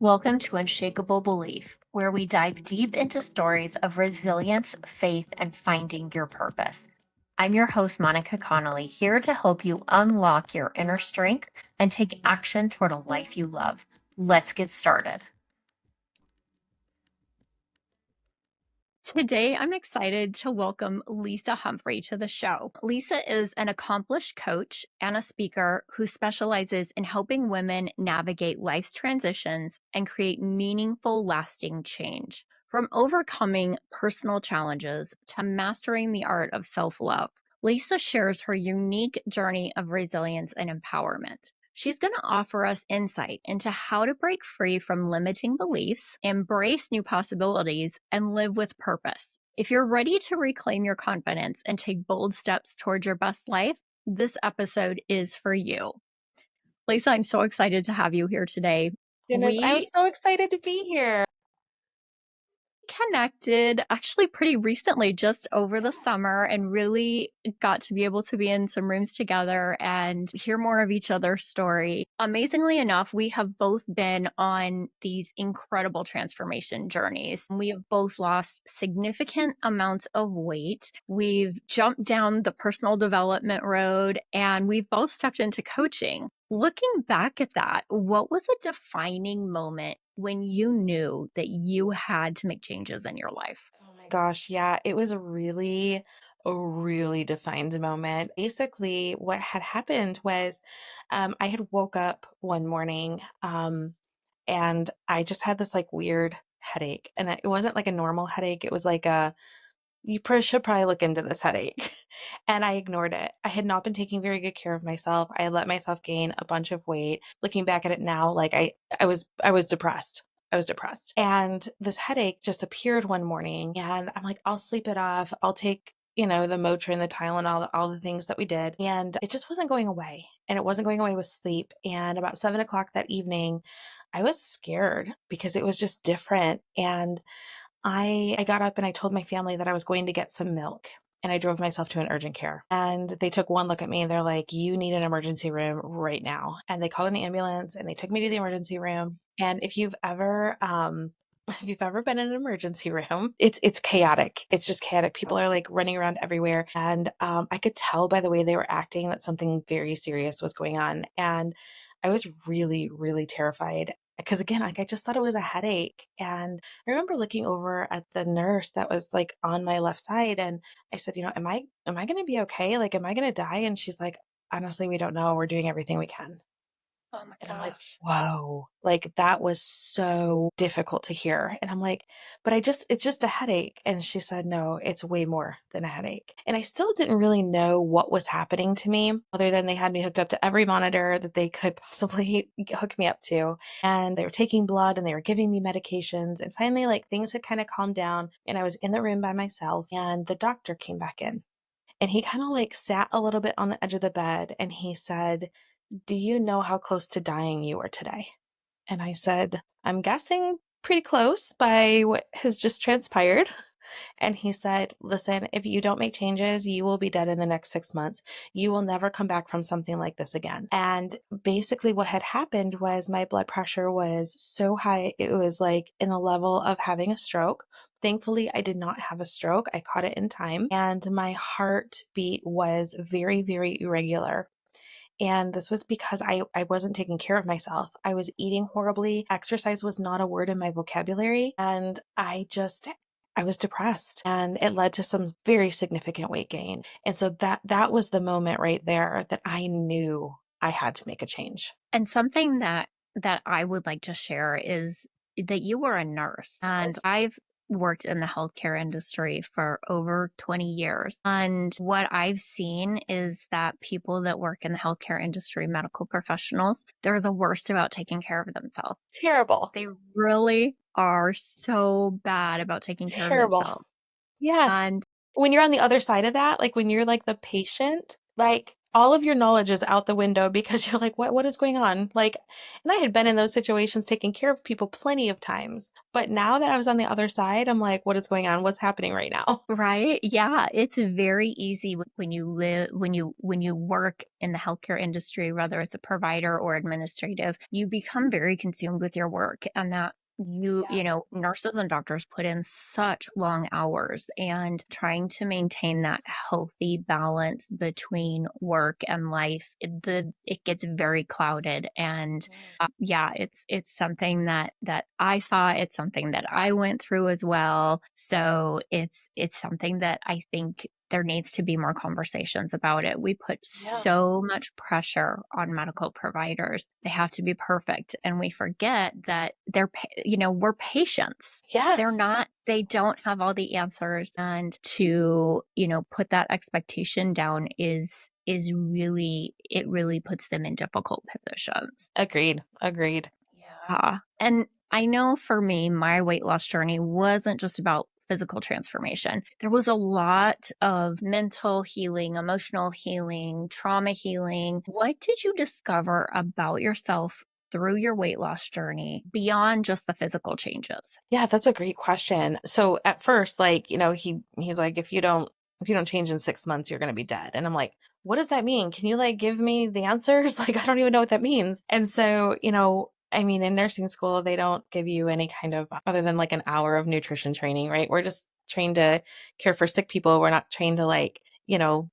Welcome to Unshakeable Belief, where we dive deep into stories of resilience, faith, and finding your purpose. I'm your host, Monica Connolly, here to help you unlock your inner strength and take action toward a life you love. Let's get started. Today, I'm excited to welcome Lisa Humphrey to the show. Lisa is an accomplished coach and a speaker who specializes in helping women navigate life's transitions and create meaningful, lasting change. From overcoming personal challenges to mastering the art of self-love, Lisa shares her unique journey of resilience and empowerment. She's going to offer us insight into how to break free from limiting beliefs, embrace new possibilities, and live with purpose. If you're ready to reclaim your confidence and take bold steps towards your best life, this episode is for you. Lisa, I'm so excited to have you here today. Goodness, I'm We so excited to be here. connected actually pretty recently, just over the summer, and really got to be able to be in some rooms together and hear more of each other's story. Amazingly enough, we have both been on these incredible transformation journeys. We have both lost significant amounts of weight. We've jumped down the personal development road, and we've both stepped into coaching. Looking back at that, what was a defining moment when you knew that you had to make changes in your life? Oh my gosh, yeah, it was a really defined moment. Basically, what had happened was I had woke up one morning and I just had this like weird headache. And it wasn't like a normal headache. It was like should probably look into this headache. And I ignored it. I had not been taking very good care of myself. I had let myself gain a bunch of weight. Looking back at it now, like I was depressed. I was depressed. And this headache just appeared one morning and I'm like, I'll sleep it off. I'll take, the Motrin, the Tylenol, all the things that we did. And it just wasn't going away. And it wasn't going away with sleep. And about 7 o'clock that evening, I was scared because it was just different. And I got up and I told my family that I was going to get some milk. And I drove myself to an urgent care. And they took one look at me and they're like, you need an emergency room right now. And they called an ambulance and they took me to the emergency room. And if you've ever been in an emergency room, it's chaotic. It's just chaotic. People are like running around everywhere. And I could tell by the way they were acting that something very serious was going on. And I was really, really terrified because again, like I just thought it was a headache. And I remember looking over at the nurse that was like on my left side and I said, am I going to be okay? Like, am I going to die? And she's like, honestly, we don't know. We're doing everything we can. Oh my And I'm like, gosh. whoa, like that was so difficult to hear. And I'm like, but it's just a headache. And she said, no, it's way more than a headache. And I still didn't really know what was happening to me other than they had me hooked up to every monitor that they could possibly hook me up to. And they were taking blood and they were giving me medications. And finally, like things had kind of calmed down and I was in the room by myself and the doctor came back in. And he kind of like sat a little bit on the edge of the bed and he said, do you know how close to dying you are today? And I said, I'm guessing pretty close by what has just transpired. And he said, listen, if you don't make changes, you will be dead in the next 6 months. You will never come back from something like this again. And basically, what had happened was my blood pressure was so high, it was like in the level of having a stroke. Thankfully, I did not have a stroke. I caught it in time. And my heartbeat was very, very irregular. And this was because I wasn't taking care of myself. I was eating horribly. Exercise was not a word in my vocabulary. And I was depressed and it led to some very significant weight gain. And so that was the moment right there that I knew I had to make a change. And something that I would like to share is that you were a nurse, and I've worked in the healthcare industry for over 20 years. And what I've seen is that people that work in the healthcare industry, medical professionals, they're the worst about taking care of themselves. Terrible. They really are so bad about taking care of Terrible. themselves. Yes. And When you're on the other side of that, like when you're like the patient, like all of your knowledge is out the window because you're like, what is going on? Like, and I had been in those situations taking care of people plenty of times. But now that I was on the other side, I'm like, what is going on? What's happening right now? Right? Yeah, it's very easy when you live when you work in the healthcare industry, whether it's a provider or administrative, you become very consumed with your work and that Yeah. nurses and doctors put in such long hours and trying to maintain that healthy balance between work and life, it gets very clouded and Mm. yeah, it's something that I saw, it's something that I went through as well. So it's something that I think there needs to be more conversations about it. We put Yeah. so much pressure on medical providers. They have to be perfect, and we forget that we're patients. Yeah. They don't have all the answers and to, put that expectation down is really it really puts them in difficult positions. Agreed. Agreed. Yeah. And I know for me, my weight loss journey wasn't just about physical transformation. There was a lot of mental healing, emotional healing, trauma healing. What did you discover about yourself through your weight loss journey beyond just the physical changes? Yeah, that's a great question. So at first, like, he's like, if you don't change in 6 months, you're gonna be dead. And I'm like, what does that mean? Can you like give me the answers? Like, I don't even know what that means. And so, I mean, in nursing school, they don't give you any kind of other than like an hour of nutrition training, right? We're just trained to care for sick people. We're not trained to like,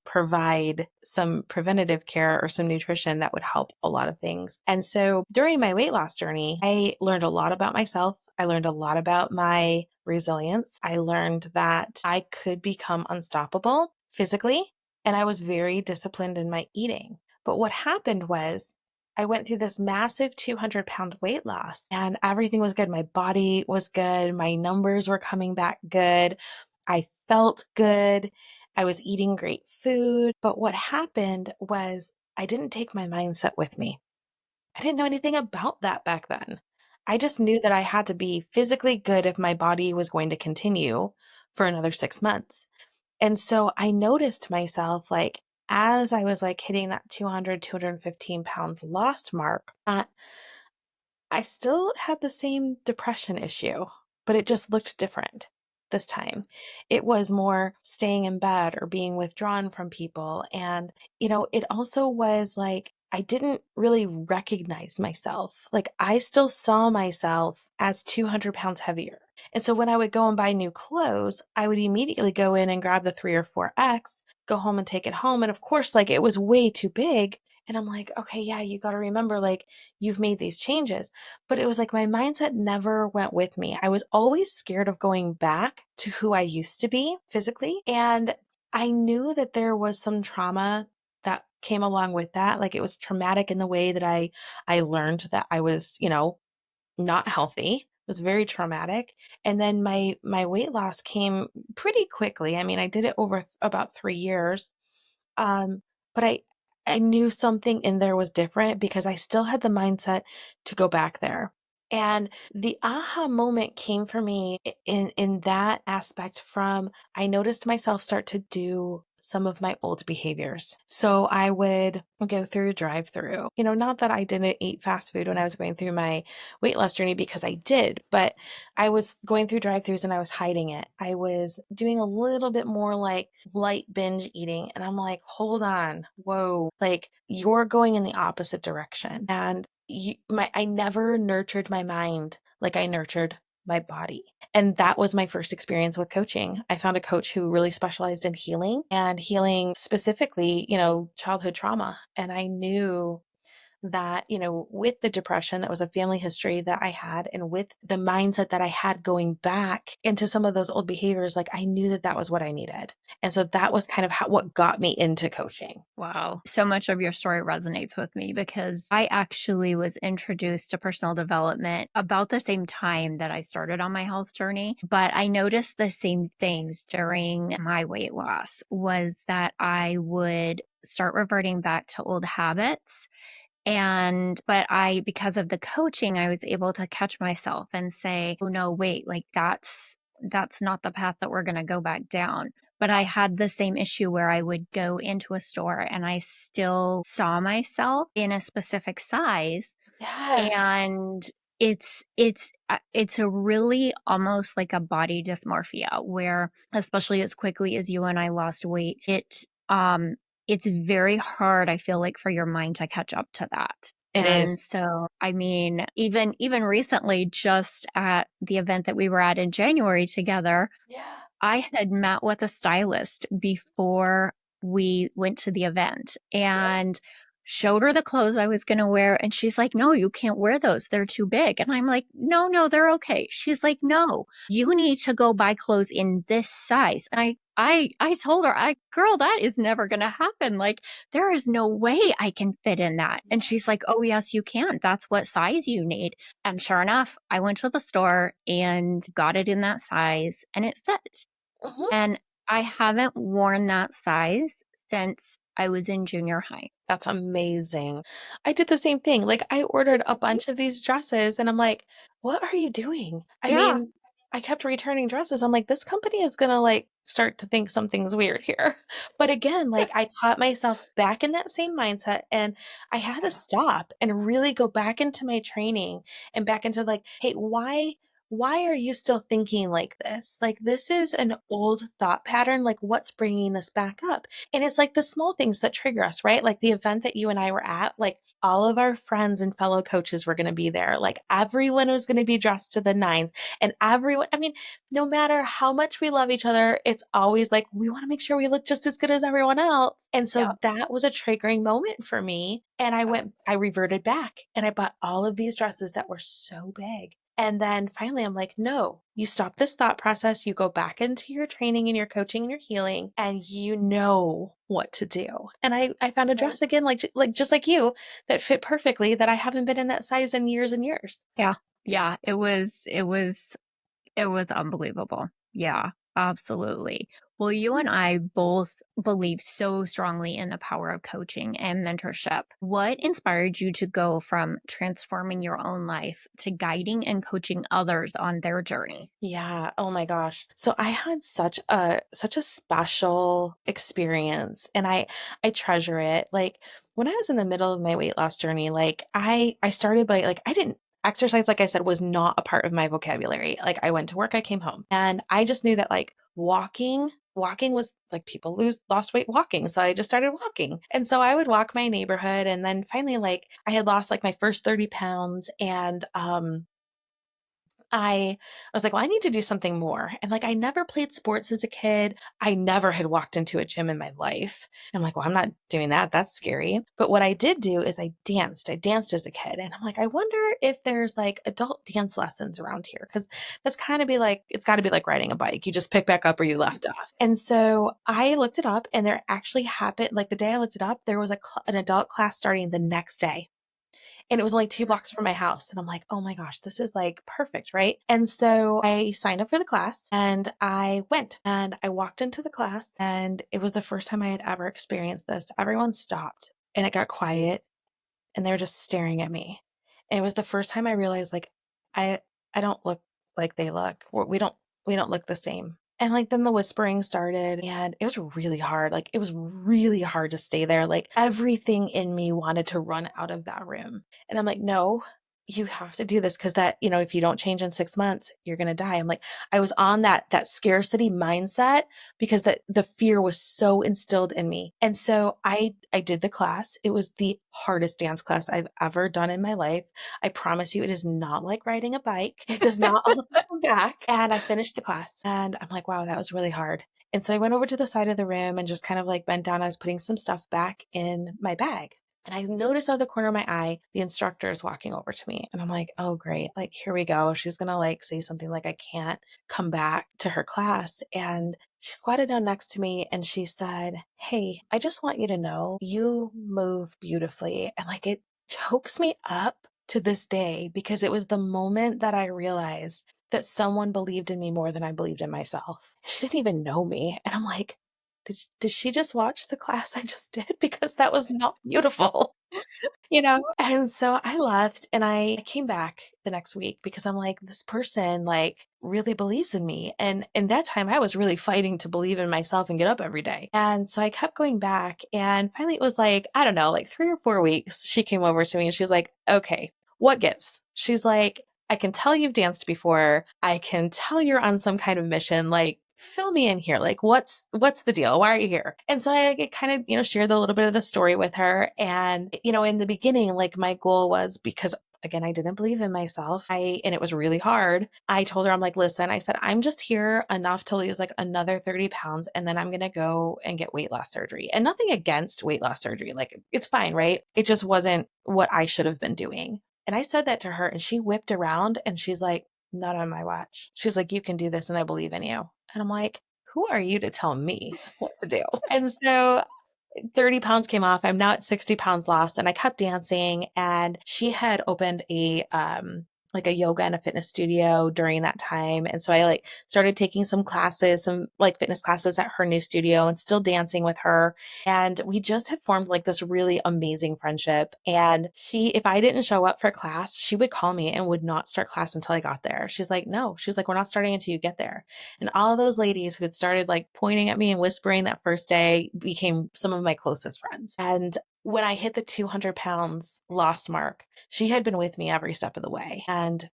provide some preventative care or some nutrition that would help a lot of things. And so during my weight loss journey, I learned a lot about myself. I learned a lot about my resilience. I learned that I could become unstoppable physically, and I was very disciplined in my eating. But what happened was I went through this massive 200-pound weight loss and everything was good. My body was good. My numbers were coming back good. I felt good. I was eating great food. But what happened was I didn't take my mindset with me. I didn't know anything about that back then. I just knew that I had to be physically good if my body was going to continue for another 6 months. And so I noticed myself like as I was like hitting that 200, 215 pounds lost mark, I still had the same depression issue, but it just looked different this time. It was more staying in bed or being withdrawn from people. And, it also was like, I didn't really recognize myself. Like, I still saw myself as 200 pounds heavier. And so when I would go and buy new clothes, I would immediately go in and grab the 3 or 4X, go home and take it home. And of course, like it was way too big. And I'm like, okay, yeah, you got to remember, like, you've made these changes. But it was like my mindset never went with me. I was always scared of going back to who I used to be physically. And I knew that there was some trauma that came along with that. Like it was traumatic in the way that I learned that I was, not healthy. It was very traumatic. And then my weight loss came pretty quickly. I mean, I did it over about 3 years. Um, but I knew something in there was different because I still had the mindset to go back there. And the aha moment came for me in that aspect from I noticed myself start to do some of my old behaviors. So I would go through drive-through. Not that I didn't eat fast food when I was going through my weight loss journey because I did, but I was going through drive-throughs and I was hiding it. I was doing a little bit more like light binge eating. And I'm like, hold on, whoa, like you're going in the opposite direction. And I never nurtured my mind like I nurtured my body. And that was my first experience with coaching. I found a coach who really specialized in healing and healing specifically, childhood trauma. And I knew that, with the depression, that was a family history that I had, and with the mindset that I had going back into some of those old behaviors, like I knew that that was what I needed. And so that was kind of what got me into coaching. Wow. So much of your story resonates with me because I actually was introduced to personal development about the same time that I started on my health journey. But I noticed the same things during my weight loss was that I would start reverting back to old habits. But because of the coaching, I was able to catch myself and say, oh no, wait, like that's not the path that we're going to go back down. but I had the same issue where I would go into a store and I still saw myself in a specific size, Yes. and it's a really almost like a body dysmorphia where, especially as quickly as you and I lost weight, it's very hard, I feel like, for your mind to catch up to that. It And is. so, I mean, even recently, just at the event that we were at in January together, Yeah. I had met with a stylist before we went to the event Yeah. and showed her the clothes I was going to wear. And she's like, "No, you can't wear those. They're too big." And I'm like, "No, no, they're okay." She's like, "No, you need to go buy clothes in this size." And I told her, "Girl, that is never going to happen. Like, there is no way I can fit in that." And Yeah. she's like, "Oh, yes, you can. That's what size you need." And sure enough, I went to the store and got it in that size and it fit. Mhm. And I haven't worn that size since I was in junior high. That's amazing. I did the same thing. Like, I ordered a Mhm. bunch of these dresses and I'm like, "What are you doing?" I Yeah, mean, I kept returning dresses. I'm like, "This company is gonna, like, start to think something's weird here." But again, like, I caught myself back in that same mindset, and I had to yeah, stop and really go back into my training and back into, like, "Hey, why are you still thinking like this? Like, this is an old thought pattern. Like, what's bringing this back up?" And it's like the small things that trigger us, right? Like the event that you and I were at, like all of our friends and fellow coaches were going to be there. Like everyone was going to be dressed to the nines. And everyone, I mean, no matter how much we love each other, it's always like we want to make sure we look just as good as everyone else. And so yeah, that was a triggering moment for me. And I reverted back and I bought all of these dresses that were so big. And then finally, I'm like, no, you stop this thought process. You go back into your training and your coaching and your healing, and you know what to do. And I found a right. dress again, like just like you, that fit perfectly. That I haven't been in that size in years and years. Yeah, yeah, it was unbelievable. Yeah, absolutely. Well, you and I both believe so strongly in the power of coaching and mentorship. What inspired you to go from transforming your own life to guiding and coaching others on their journey? Yeah. Oh my gosh. So I had such a special experience and I treasure it. Like when I was in the middle of my weight loss journey, like I started by like I didn't exercise, like I said, was not a part of my vocabulary. Like I went to work, I came home, and I just knew that like walking was like people lose lost weight walking. So I just started walking. And so I would walk my neighborhood, and then finally like I had lost like my first 30 pounds, and I was like, "Well, I need to do something more." And like I never played sports as a kid. I never had walked into a gym in my life. And I'm like, "Well, I'm not doing that. That's scary." But what I did do is I danced. I danced as a kid. And I'm like, "I wonder if there's like adult dance lessons around here cuz that's kind of be like it's got to be like riding a bike. You just pick back up where you left off." And so I looked it up and there actually happened like the day I looked it up, there was an adult class starting the next day. And it was only 2 blocks from my house, and I'm like, "Oh my gosh, this is, like, perfect," right? And so I signed up for the class, and I went, and I walked into the class, and it was the first time I had ever experienced this. Everyone stopped, and it got quiet, and they were just staring at me. And it was the first time I realized, like, I I don't look like they look. We don't look the same. And, like, then the whispering started, and it was really hard. Like, it was really hard to stay there. Like, everything in me wanted to run out of that room. And I'm like, "No, you have to do this because if you don't change in 6 months, you're gonna die." I'm like I was on that scarcity mindset because the fear was so instilled in me. And so I did the class. It was the hardest dance class I've ever done in my life. I promise you it is not like riding a bike. It does not all come back. And I finished the class and I'm like, wow, that was really hard. And so I went over to the side of the room and just kind of like bent down. I was putting some stuff back in my bag. And I noticed out of the corner of my eye, the instructor is walking over to me. And I'm like, oh, great. Like, here we go. She's going to like say something like, I can't come back to her class. And she squatted down next to me and she said, "Hey, I just want you to know you move beautifully." And like it chokes me up to this day because it was the moment that I realized that someone believed in me more than I believed in myself. She didn't even know me. And I'm like, did she just watch the class I just did? Because that was not beautiful. You know? And so I left and I came back the next week because I'm like, this person like really believes in me. And in that time I was really fighting to believe in myself and get up every day. And so I kept going back and finally it was like, I don't know, like 3 or 4 weeks, she came over to me and she was like, okay, what gives? She's like, I can tell you've danced before. I can tell you're on some kind of mission. Like, fill me in here. Like, what's the deal? Why are you here? And so I kind of, shared a little bit of the story with her. And, in the beginning, like my goal was because again, I didn't believe in myself. And it was really hard. I told her, I'm like, listen, I said, I'm just here enough to lose like another 30 pounds. And then I'm going to go and get weight loss surgery, and nothing against weight loss surgery. Like it's fine, right? It just wasn't what I should have been doing. And I said that to her and she whipped around and she's like, not on my watch. She's like, you can do this and I believe in you. And I'm like, who are you to tell me what to do? And so 30 pounds came off. I'm now at 60 pounds lost and I kept dancing, and she had opened like a yoga and a fitness studio during that time. And so I like started taking some classes, some like fitness classes at her new studio and still dancing with her. And we just had formed like this really amazing friendship. And if I didn't show up for class, she would call me and would not start class until I got there. She's like, no, she's like, we're not starting until you get there. And all of those ladies who had started like pointing at me and whispering that first day became some of my closest friends. And when I hit the 200 pounds lost mark, she had been with me every step of the way. And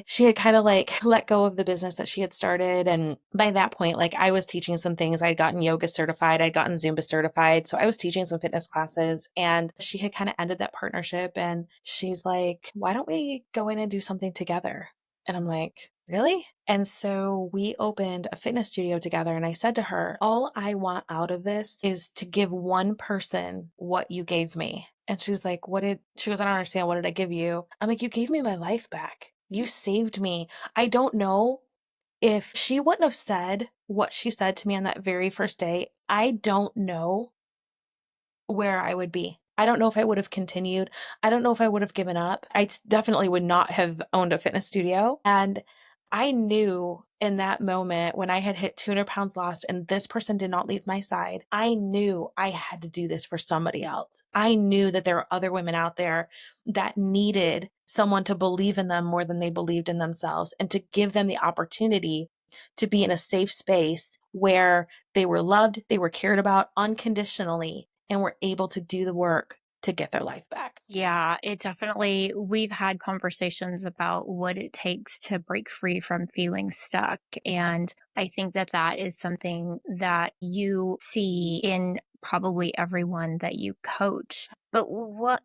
she had kind of like let go of the business that she had started. And by that point, like I was teaching some things. I'd gotten yoga certified, I'd gotten Zumba certified. So I was teaching some fitness classes, and she had kind of ended that partnership. And she's like, why don't we go in and do something together? And I'm like, really? And so we opened a fitness studio together. And I said to her, all I want out of this is to give one person what you gave me. And she was like, she goes, I don't understand. What did I give you? I'm like, you gave me my life back. You saved me. I don't know if she wouldn't have said what she said to me on that very first day. I don't know where I would be. I don't know if I would have continued. I don't know if I would have given up. Definitely would not have owned a fitness studio. And I knew in that moment when I had hit 200 pounds lost and this person did not leave my side, I knew I had to do this for somebody else. I knew that there were other women out there that needed someone to believe in them more than they believed in themselves, and to give them the opportunity to be in a safe space where they were loved, they were cared about unconditionally, and were able to do the work to get their life back. Yeah, it definitely, we've had conversations about what it takes to break free from feeling stuck. And I think that that is something that you see in probably everyone that you coach. But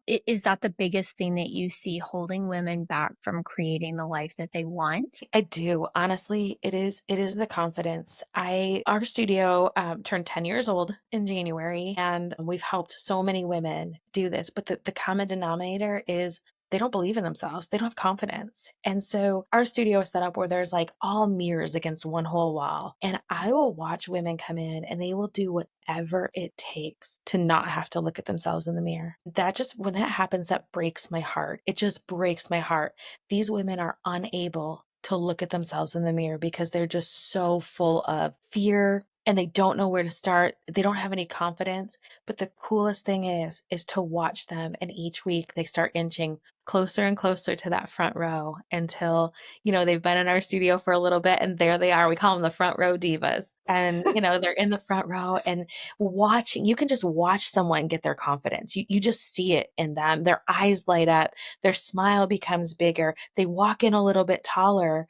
is that the biggest thing that you see holding women back from creating the life that they want? I do. Honestly, it is the confidence. Our studio turned 10 years old in January, and we've helped so many women do this. But the common denominator is they don't believe in themselves. They don't have confidence. And so our studio is set up where there's like all mirrors against one whole wall. And I will watch women come in and they will do whatever it takes to not have to look at themselves in the mirror. When that happens, that breaks my heart. It just breaks my heart. These women are unable to look at themselves in the mirror because they're just so full of fear and they don't know where to start. They don't have any confidence. But the coolest thing is to watch them. And each week they start inching closer and closer to that front row until, they've been in our studio for a little bit and there they are. We call them the front row divas. And, they're in the front row and you can just watch someone get their confidence. You just see it in them. Their eyes light up, their smile becomes bigger. They walk in a little bit taller.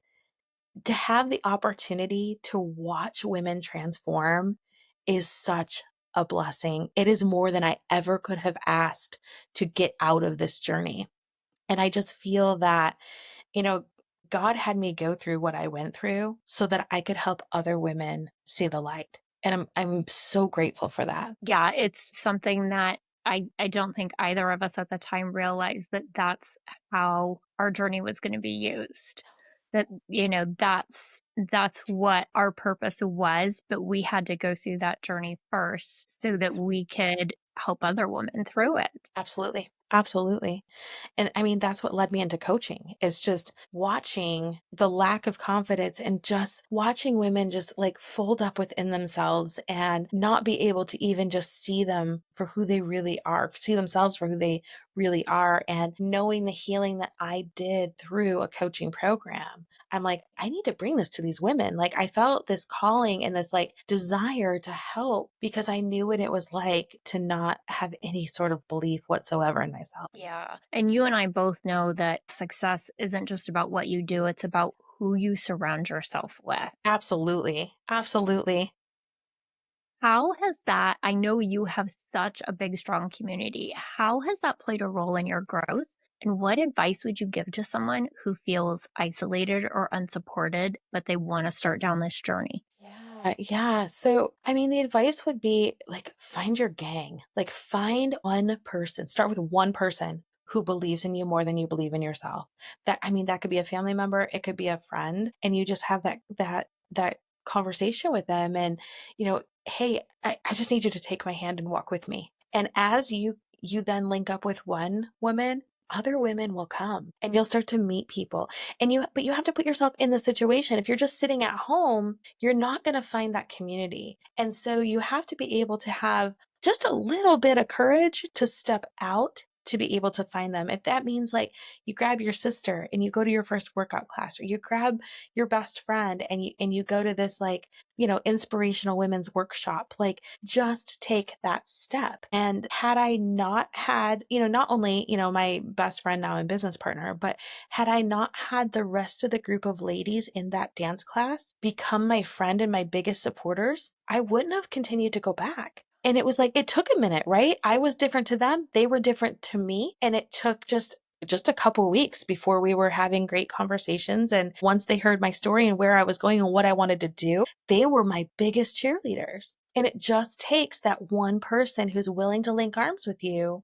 To have the opportunity to watch women transform is such a blessing. It is more than I ever could have asked to get out of this journey. And I just feel that, you know, God had me go through what I went through so that I could help other women see the light. And I'm so grateful for that. Yeah, it's something that I don't think either of us at the time realized that that's how our journey was gonna be used. That, that's what our purpose was, but we had to go through that journey first so that we could help other women through it. Absolutely. Absolutely. And I mean, that's what led me into coaching is just watching the lack of confidence and just watching women just like fold up within themselves and not be able to even just see them for who they really are, see themselves for who they really are. And knowing the healing that I did through a coaching program, I'm like, I need to bring this to these women. Like, I felt this calling and this like desire to help because I knew what it was like to not have any sort of belief whatsoever in myself. Yeah. And you and I both know that success isn't just about what you do, it's about who you surround yourself with. Absolutely. Absolutely. How has that, I know you have such a big, strong community. How has that played a role in your growth? And what advice would you give to someone who feels isolated or unsupported, but they want to start down this journey? Yeah, yeah. So, I mean, the advice would be like find your gang. Like find one person. Start with one person who believes in you more than you believe in yourself. That I mean, that could be a family member, it could be a friend, and you just have that conversation with them and, hey, I just need you to take my hand and walk with me. And as you then link up with one woman, other women will come and you'll start to meet people. But you have to put yourself in the situation. If you're just sitting at home, you're not going to find that community. And so you have to be able to have just a little bit of courage to step out to be able to find them. If that means like you grab your sister and you go to your first workout class, or you grab your best friend and you go to this like, inspirational women's workshop, like just take that step. And had I not had, not only, my best friend now and business partner, but had I not had the rest of the group of ladies in that dance class become my friend and my biggest supporters, I wouldn't have continued to go back. And it was like, it took a minute, right? I was different to them. They were different to me. And it took just a couple weeks before we were having great conversations. And once they heard my story and where I was going and what I wanted to do, they were my biggest cheerleaders. And it just takes that one person who's willing to link arms with you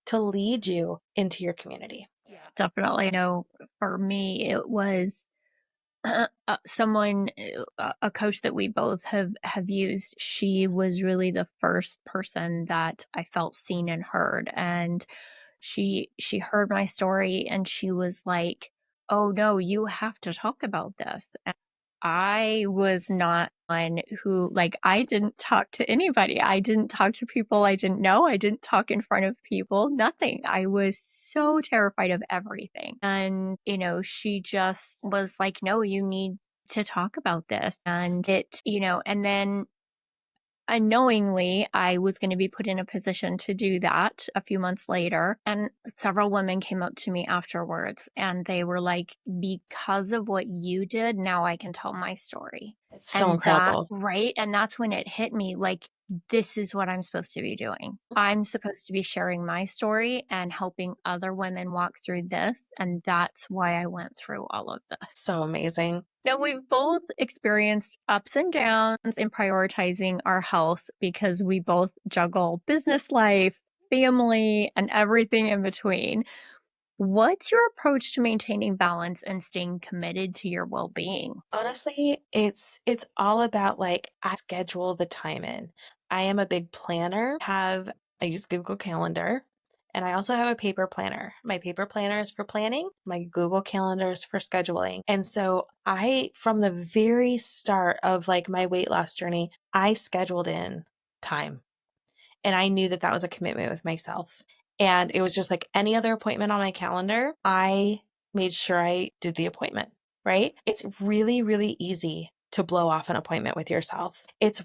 to lead you into your community. Yeah, definitely. I know for me, it was someone, a coach that we both have used. She was really the first person that I felt seen and heard, and she heard my story and she was like, "Oh no, you have to talk about this." And I was not one who, like, I didn't talk to anybody. I didn't talk to people I didn't know. I didn't talk in front of people, nothing. I was so terrified of everything. And, she just was like, "No, you need to talk about this." And and then unknowingly, I was going to be put in a position to do that a few months later. And several women came up to me afterwards and they were like, "Because of what you did, now I can tell my story." It's so And that, incredible. right? And that's when it hit me like, this is what I'm supposed to be doing. I'm supposed to be sharing my story and helping other women walk through this. And that's why I went through all of this. So amazing. Now, we've both experienced ups and downs in prioritizing our health because we both juggle business life, family, and everything in between. What's your approach to maintaining balance and staying committed to your well being? Honestly, it's all about like I schedule the time in. I am a big planner. I use Google Calendar and I also have a paper planner. My paper planner is for planning, my Google Calendar is for scheduling. And so I from the very start of like my weight loss journey, I scheduled in time. And I knew that that was a commitment with myself. And it was just like any other appointment on my calendar, I made sure I did the appointment, right? It's really, really easy to blow off an appointment with yourself. It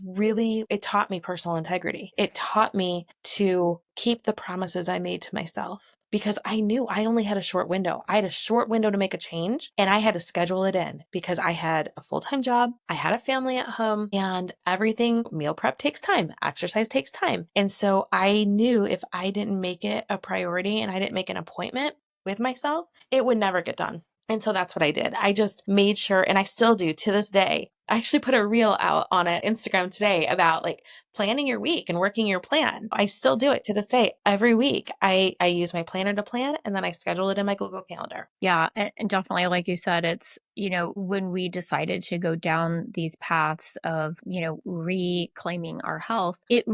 taught me personal integrity. It taught me to keep the promises I made to myself because I knew I only had a short window. I had a short window to make a change and I had to schedule it in because I had a full time job, I had a family at home, and everything meal prep takes time, exercise takes time. And so I knew if I didn't make it a priority and I didn't make an appointment with myself, it would never get done. And so that's what I did. I just made sure, and I still do to this day. I actually put a reel out on Instagram today about like planning your week and working your plan. I still do it to this day. Every week, I use my planner to plan and then I schedule it in my Google Calendar. Yeah, and definitely, like you said, it's, when we decided to go down these paths of, reclaiming our health, it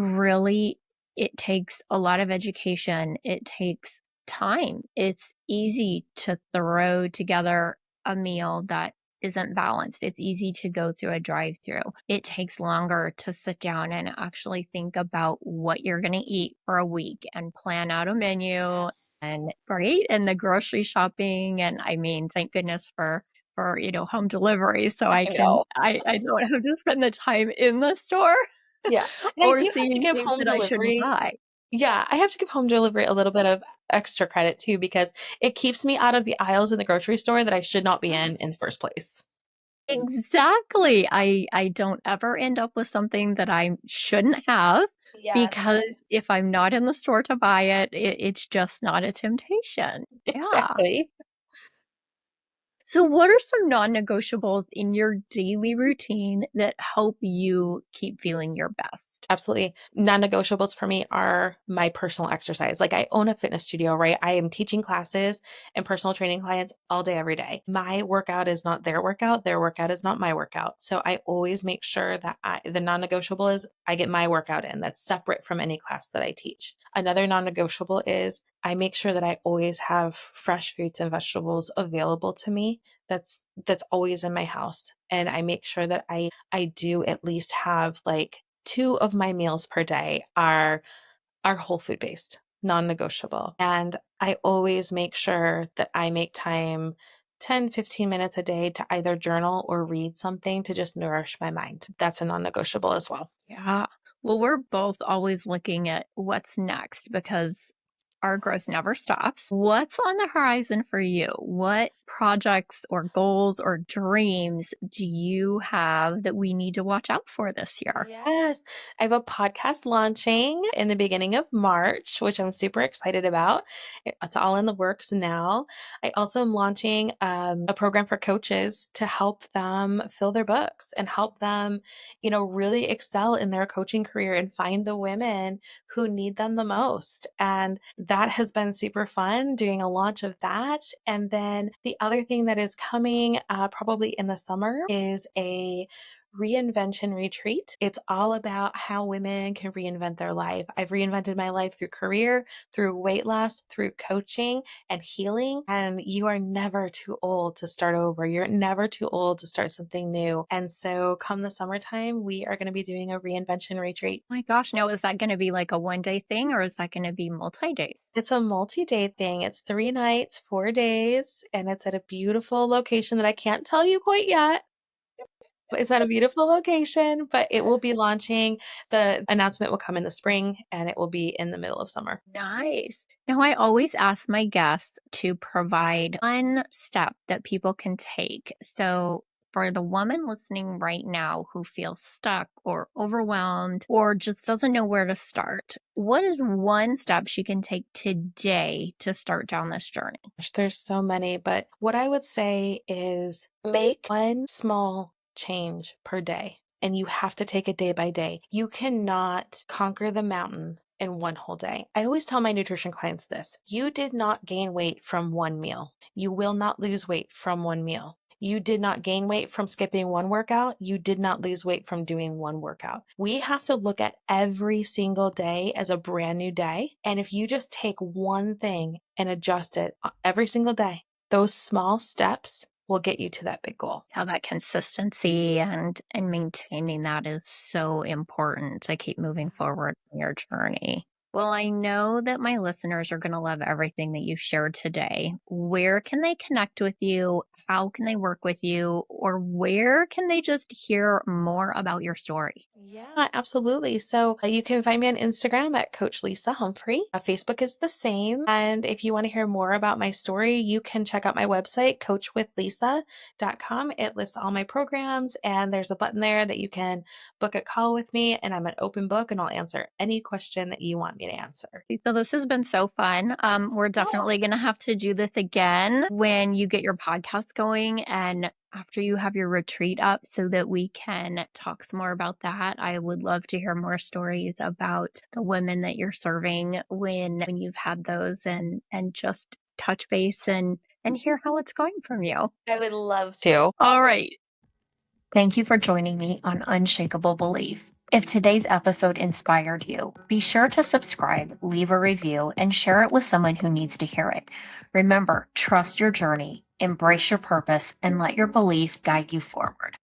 takes a lot of education. It takes time. It's easy to throw together a meal that isn't balanced. It's easy to go through a drive-through. It takes longer to sit down and actually think about what you're going to eat for a week and plan out a menu Yes. and right and the grocery shopping. And I mean, thank goodness for home delivery, so I know. I don't have to spend the time in the store Yeah, and I or do have to seeing give things home that I shouldn't delivery. buy. Yeah, I have to give home delivery a little bit of extra credit too because it keeps me out of the aisles in the grocery store that I should not be in the first place. Exactly. I don't ever end up with something that I shouldn't have Yes, because if I'm not in the store to buy it, it's just not a temptation. Yeah. exactly. So what are some non-negotiables in your daily routine that help you keep feeling your best? Absolutely. Non-negotiables for me are my personal exercise. Like I own a fitness studio, right? I am teaching classes and personal training clients all day, every day. My workout is not their workout. Their workout is not my workout. So I always make sure that the non-negotiable is I get my workout in that's separate from any class that I teach. Another non-negotiable is I make sure that I always have fresh fruits and vegetables available to me. That's always in my house. And I make sure that I do at least have like 2 of my meals per day are whole food based, non-negotiable. And I always make sure that I make time 10, 15 minutes a day to either journal or read something to just nourish my mind. That's a non-negotiable as well. Yeah. Well, we're both always looking at what's next because our growth never stops. What's on the horizon for you? What projects or goals or dreams do you have that we need to watch out for this year? Yes. I have a podcast launching in the beginning of March, which I'm super excited about. It's all in the works now. I also am launching a program for coaches to help them fill their books and help them, really excel in their coaching career and find the women who need them the most. And that has been super fun doing a launch of that. And then the other thing that is coming probably in the summer is a reinvention retreat. It's all about how women can reinvent their life. I've reinvented my life through career, through weight loss, through coaching and healing. And you are never too old to start over. You're never too old to start something new. And so, come the summertime, we are going to be doing a reinvention retreat. My gosh, now is that going to be like a one day thing or is that going to be multi days? It's a multi day thing. It's 3 nights, 4 days, and it's at a beautiful location that I can't tell you quite yet. It's at a beautiful location, but it will be launching. The announcement will come in the spring and it will be in the middle of summer. Nice. Now, I always ask my guests to provide one step that people can take. So, for the woman listening right now who feels stuck or overwhelmed or just doesn't know where to start, what is one step she can take today to start down this journey? Gosh, there's so many, but what I would say is make one small change per day. And you have to take it day by day. You cannot conquer the mountain in one whole day. I always tell my nutrition clients this: you did not gain weight from one meal. You will not lose weight from one meal. You did not gain weight from skipping one workout. You did not lose weight from doing one workout. We have to look at every single day as a brand new day. And if you just take one thing and adjust it every single day, those small steps will get you to that big goal. How that consistency and maintaining that is so important to keep moving forward in your journey. Well, I know that my listeners are going to love everything that you shared today. Where can they connect with you? How can they work with you? Or where can they just hear more about your story? Yeah, absolutely. So you can find me on Instagram at Coach Lisa Humphrey. Facebook is the same. And if you want to hear more about my story, you can check out my website, coachwithlisa.com. It lists all my programs, and there's a button there that you can book a call with me. And I'm an open book, and I'll answer any question that you want me to answer. So this has been so fun. We're Oh, definitely going to have to do this again when you get your podcast going and after you have your retreat up so that we can talk some more about that. I would love to hear more stories about the women that you're serving when you've had those and just touch base and hear how it's going from you. I would love to. All right. Thank you for joining me on Unshakable Belief. If today's episode inspired you, be sure to subscribe, leave a review, and share it with someone who needs to hear it. Remember, trust your journey, embrace your purpose, and let your belief guide you forward.